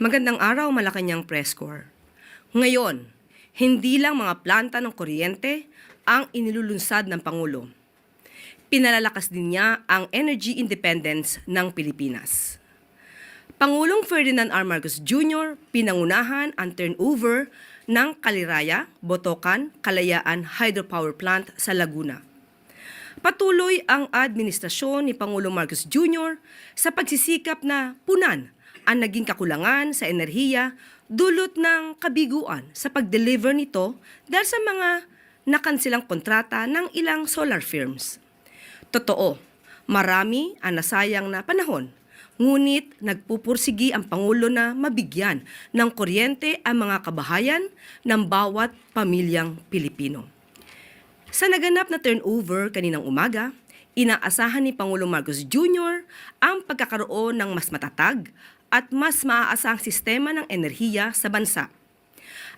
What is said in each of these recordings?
Magandang araw, Malacanang Press Corps. Ngayon, hindi lang mga planta ng kuryente ang inilulunsad ng Pangulo. Pinalalakas din niya ang energy independence ng Pilipinas. Pangulong Ferdinand R. Marcos Jr. pinangunahan ang turnover ng Caliraya, Botocan, Kalayaan Hydropower Plant sa Laguna. Patuloy ang administrasyon ni Pangulong Marcos Jr. sa pagsisikap na punan ang naging kakulangan sa enerhiya dulot ng kabiguan sa pag-deliver nito dahil sa mga nakansilang kontrata ng ilang solar firms. Totoo, marami ang nasayang na panahon, ngunit nagpupursigi ang Pangulo na mabigyan ng kuryente ang mga kabahayan ng bawat pamilyang Pilipino. Sa naganap na turnover kaninang umaga, inaasahan ni Pangulong Marcos Jr. ang pagkakaroon ng mas matatag at mas maaasahang sistema ng enerhiya sa bansa.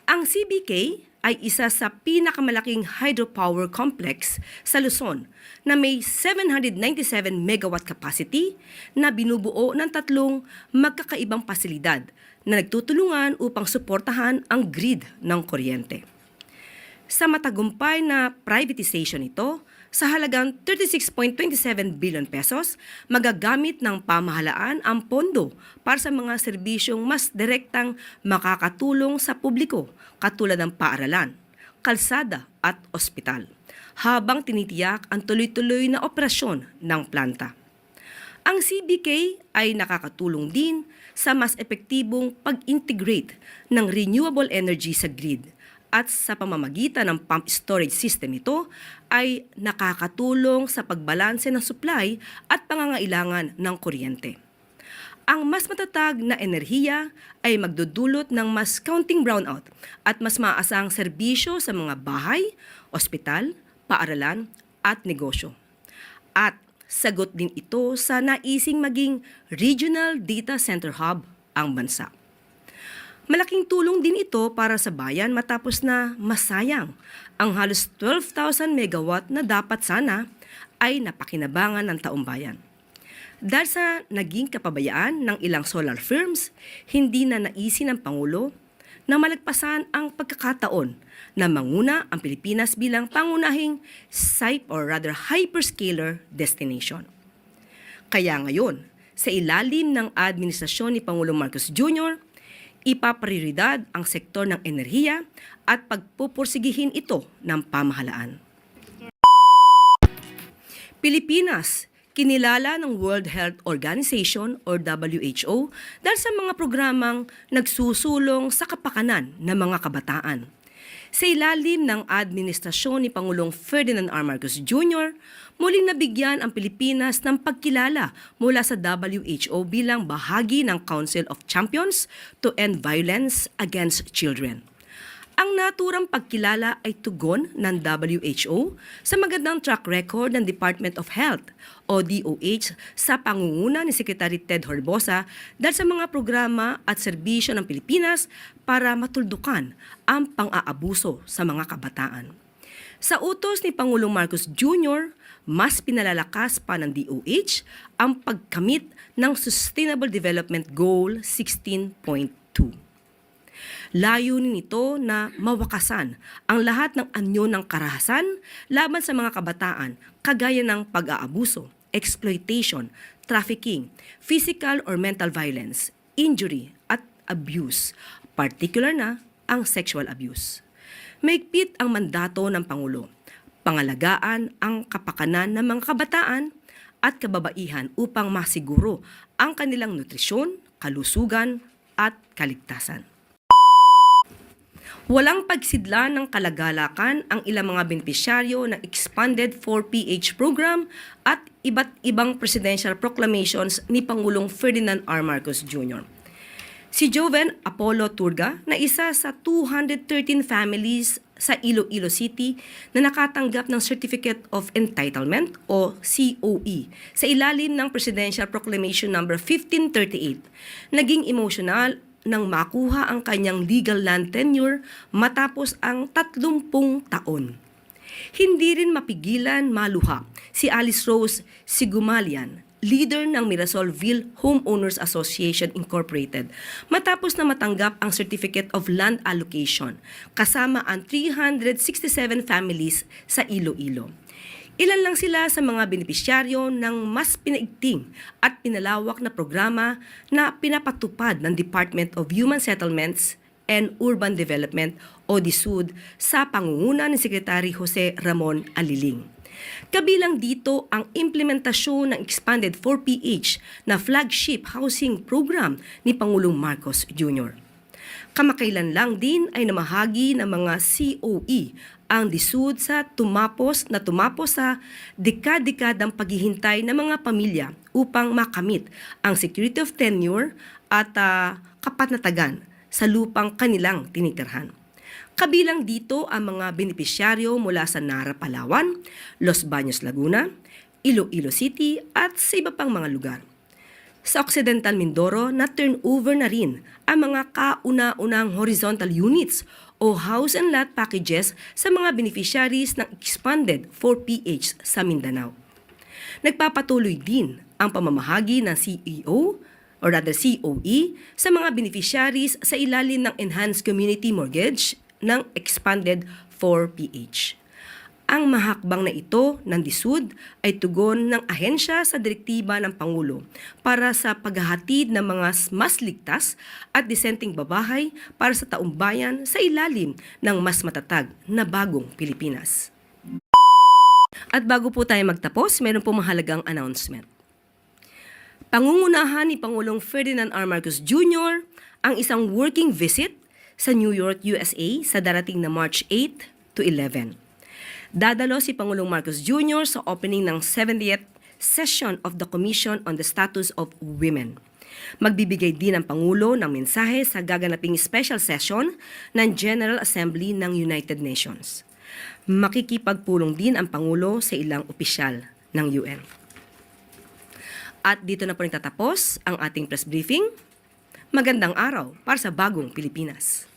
Ang CBK ay isa sa pinakamalaking hydropower complex sa Luzon na may 797 megawatt capacity na binubuo ng tatlong magkakaibang pasilidad na nagtutulungan upang suportahan ang grid ng kuryente. Sa matagumpay na privatization nito, sa halagang 36.27 billion pesos, magagamit ng pamahalaan ang pondo para sa mga serbisyong mas direktang makakatulong sa publiko katulad ng paaralan, kalsada at ospital, habang tinitiyak ang tuloy-tuloy na operasyon ng planta. Ang CBK ay nakakatulong din sa mas epektibong pag-integrate ng renewable energy sa grid, at sa pamamagitan ng pump storage system ito ay nakakatulong sa pagbalanse ng supply at pangangailangan ng kuryente. Ang mas matatag na enerhiya ay magdudulot ng mas counting brownout at mas maaasahang serbisyo sa mga bahay, ospital, paaralan at negosyo. At sagot din ito sa naising maging regional data center hub ang bansa. Malaking tulong din ito para sa bayan matapos na masayang ang halos 12,000 megawatt na dapat sana ay napakinabangan ng taong bayan. Dahil sa naging kapabayaan ng ilang solar firms, hindi na naisin ng Pangulo na malagpasan ang pagkakataon na manguna ang Pilipinas bilang pangunahing hyperscaler destination. Kaya ngayon, sa ilalim ng administrasyon ni Pangulong Marcos Jr., ipaprioridad ang sektor ng enerhiya at pagpupursigihin ito ng pamahalaan. Pilipinas, kinilala ng World Health Organization or WHO dahil sa mga programang nagsusulong sa kapakanan ng mga kabataan. Sa ilalim ng administrasyon ni Pangulong Ferdinand R. Marcos Jr., muling nabigyan ang Pilipinas ng pagkilala mula sa WHO bilang bahagi ng Council of Champions to End Violence Against Children. Ang naturang pagkilala ay tugon ng WHO sa magandang track record ng Department of Health o DOH sa pangunguna ni Secretary Ted Horbosa dahil sa mga programa at serbisyo ng Pilipinas para matuldukan ang pang-aabuso sa mga kabataan. Sa utos ni Pangulong Marcos Jr., mas pinalalakas pa ng DOH ang pagkamit ng Sustainable Development Goal 16.2. Layunin nito na mawakasan ang lahat ng anyo ng karahasan laban sa mga kabataan kagaya ng pag-aabuso, exploitation, trafficking, physical or mental violence, injury at abuse, particular na ang sexual abuse. Mahigpit ang mandato ng Pangulo, pangalagaan ang kapakanan ng mga kabataan at kababaihan upang masiguro ang kanilang nutrisyon, kalusugan at kaligtasan. Walang pagsidla ng kalagalakan ang ilang mga benepisyaryo ng Expanded 4PH program at iba't ibang presidential proclamations ni Pangulong Ferdinand R. Marcos Jr. Si Joven Apollo Turga na isa sa 213 families sa Iloilo City na nakatanggap ng Certificate of Entitlement o COE sa ilalim ng Presidential Proclamation No. 1538, naging emotional nang makuha ang kanyang legal land tenure matapos ang 30 taon. Hindi rin mapigilan maluha si Alice Rose Sigumalian, leader ng Mirasolville Homeowners Association Incorporated matapos na matanggap ang Certificate of Land Allocation kasama ang 367 families sa Iloilo. Ilan lang sila sa mga benepisyaryo ng mas pinaigting at pinalawak na programa na pinapatupad ng Department of Human Settlements and Urban Development o DSUD sa pangunguna ni Secretary Jose Ramon Aliling. Kabilang dito ang implementasyon ng Expanded 4PH na flagship housing program ni Pangulong Marcos Jr. Kamakailan lang din ay namahagi ng mga COE ang DSUD sa tumapos sa dekadang paghihintay ng mga pamilya upang makamit ang security of tenure at kapanatagan sa lupang kanilang tinitirhan. Kabilang dito ang mga benepisyaryo mula sa Nara, Palawan, Los Baños, Laguna, Iloilo City at sa iba pang mga lugar. Sa Occidental Mindoro, na-turnover na rin ang mga kauna-unang horizontal units o house and lot packages sa mga beneficiaries ng Expanded 4PH sa Mindanao. Nagpapatuloy din ang pamamahagi ng COE sa mga beneficiaries sa ilalim ng Enhanced Community Mortgage ng Expanded 4PH. Ang mahakbang na ito ng DSUD ay tugon ng ahensya sa direktiba ng Pangulo para sa paghahatid ng mga mas ligtas at disenteng babahay para sa taumbayan sa ilalim ng mas matatag na bagong Pilipinas. At bago po tayo magtapos, meron po mahalagang announcement. Pangungunahan ni Pangulong Ferdinand R. Marcos Jr. ang isang working visit sa New York, USA sa darating na March 8 to 11. Dadalo si Pangulong Marcos Jr. sa opening ng 70th session of the Commission on the Status of Women. Magbibigay din ang Pangulo ng mensahe sa gaganaping special session ng General Assembly ng United Nations. Makikipagpulong din ang Pangulo sa ilang opisyal ng UN. At dito na po nagtatapos ang ating press briefing. Magandang araw para sa bagong Pilipinas.